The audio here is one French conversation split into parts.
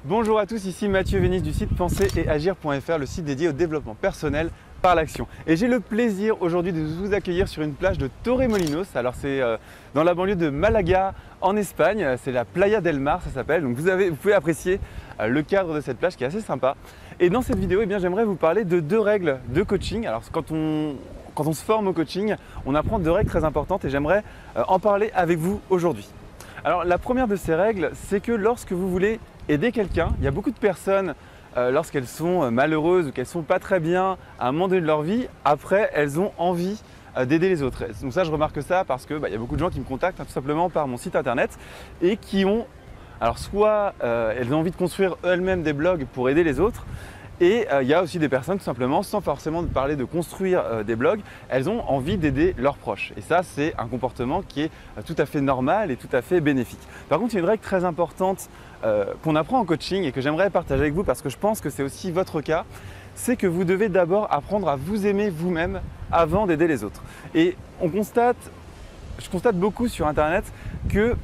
Bonjour à tous, ici Mathieu Vénis du site penser-et-agir.fr, le site dédié au développement personnel par l'action. Et j'ai le plaisir aujourd'hui de vous accueillir sur une plage de Torremolinos. Alors c'est dans la banlieue de Malaga en Espagne, c'est la Playa del Mar ça s'appelle. Donc vous pouvez apprécier le cadre de cette plage qui est assez sympa. Et dans cette vidéo, j'aimerais vous parler de deux règles de coaching. Alors quand on se forme au coaching, on apprend deux règles très importantes et j'aimerais en parler avec vous aujourd'hui. Alors la première de ces règles, c'est que lorsque vous voulez aider quelqu'un, il y a beaucoup de personnes, lorsqu'elles sont malheureuses ou qu'elles ne sont pas très bien à un moment donné de leur vie, après elles ont envie d'aider les autres. Donc ça, je remarque ça parce que y a beaucoup de gens qui me contactent tout simplement par mon site internet et qui ont, alors soit elles ont envie de construire elles-mêmes des blogs pour aider les autres, et il y a aussi des personnes tout simplement, sans forcément parler de construire des blogs, elles ont envie d'aider leurs proches. Et ça, c'est un comportement qui est tout à fait normal et tout à fait bénéfique. Par contre, il y a une règle très importante qu'on apprend en coaching et que j'aimerais partager avec vous parce que je pense que c'est aussi votre cas, c'est que vous devez d'abord apprendre à vous aimer vous-même avant d'aider les autres. Et je constate beaucoup sur internet que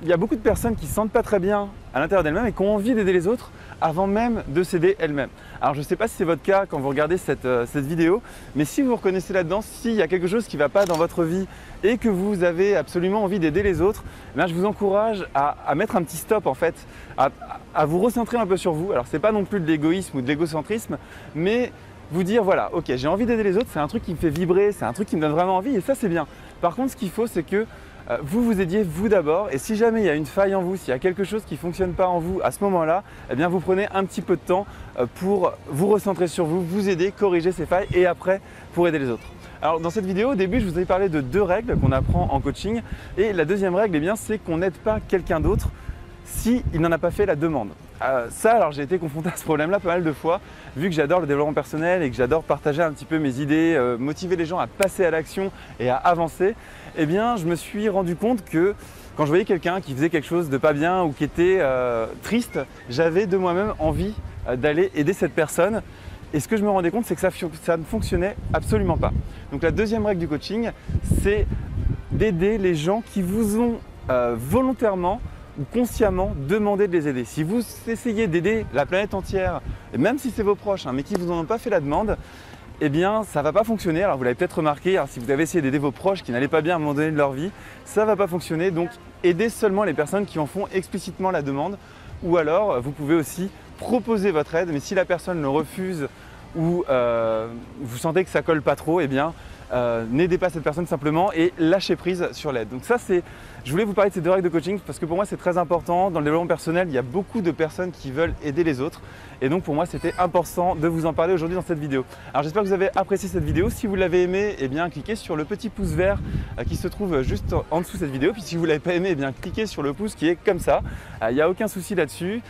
il y a beaucoup de personnes qui ne se sentent pas très bien à l'intérieur d'elles-mêmes et qui ont envie d'aider les autres avant même de s'aider elles-mêmes. Alors je ne sais pas si c'est votre cas quand vous regardez cette vidéo, mais si vous vous reconnaissez là-dedans, s'il y a quelque chose qui ne va pas dans votre vie et que vous avez absolument envie d'aider les autres, je vous encourage à mettre un petit stop en fait, à vous recentrer un peu sur vous. Alors ce n'est pas non plus de l'égoïsme ou de l'égocentrisme, mais vous dire voilà, ok, j'ai envie d'aider les autres, c'est un truc qui me fait vibrer, c'est un truc qui me donne vraiment envie et ça c'est bien. Par contre, ce qu'il faut, c'est que vous vous aidiez vous d'abord et si jamais il y a une faille en vous, s'il y a quelque chose qui ne fonctionne pas en vous à ce moment-là, vous prenez un petit peu de temps pour vous recentrer sur vous, vous aider, corriger ces failles et après pour aider les autres. Alors dans cette vidéo, au début, je vous ai parlé de deux règles qu'on apprend en coaching et la deuxième règle, c'est qu'on n'aide pas quelqu'un d'autre s'il n'en a pas fait la demande. Alors j'ai été confronté à ce problème-là pas mal de fois, vu que j'adore le développement personnel et que j'adore partager un petit peu mes idées, motiver les gens à passer à l'action et à avancer, je me suis rendu compte que quand je voyais quelqu'un qui faisait quelque chose de pas bien ou qui était triste, j'avais de moi-même envie d'aller aider cette personne. Et ce que je me rendais compte, c'est que ça ne fonctionnait absolument pas. Donc la deuxième règle du coaching, c'est d'aider les gens qui vous ont volontairement ou consciemment demandé de les aider. Si vous essayez d'aider la planète entière, et même si c'est vos proches, mais qui ne vous en ont pas fait la demande, ça ne va pas fonctionner. Alors vous l'avez peut-être remarqué, si vous avez essayé d'aider vos proches qui n'allaient pas bien à un moment donné de leur vie, ça ne va pas fonctionner. Donc aidez seulement les personnes qui en font explicitement la demande. Ou alors vous pouvez aussi proposer votre aide, mais si la personne le refuse ou vous sentez que ça ne colle pas trop, n'aidez pas cette personne simplement et lâchez prise sur l'aide. Donc ça, je voulais vous parler de ces deux règles de coaching parce que pour moi c'est très important. Dans le développement personnel, il y a beaucoup de personnes qui veulent aider les autres et donc pour moi c'était important de vous en parler aujourd'hui dans cette vidéo. Alors j'espère que vous avez apprécié cette vidéo. Si vous l'avez aimé, cliquez sur le petit pouce vert qui se trouve juste en dessous de cette vidéo. Puis si vous ne l'avez pas aimé, cliquez sur le pouce qui est comme ça. Il n'y a aucun souci là-dessus.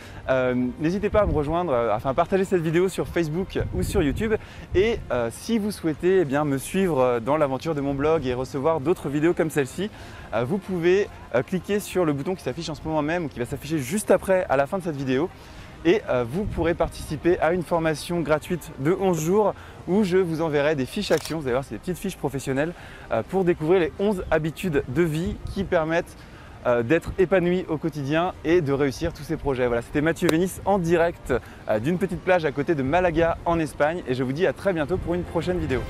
N'hésitez pas à me rejoindre, à partager cette vidéo sur Facebook ou sur YouTube. Et si vous souhaitez me suivre dans l'aventure de mon blog et recevoir d'autres vidéos comme celle-ci, vous pouvez cliquer sur le bouton qui s'affiche en ce moment même ou qui va s'afficher juste après à la fin de cette vidéo et vous pourrez participer à une formation gratuite de 11 jours où je vous enverrai des fiches actions, vous allez voir, c'est des petites fiches professionnelles pour découvrir les 11 habitudes de vie qui permettent d'être épanoui au quotidien et de réussir tous ces projets. Voilà, c'était Mathieu Vénis en direct d'une petite plage à côté de Malaga en Espagne et je vous dis à très bientôt pour une prochaine vidéo.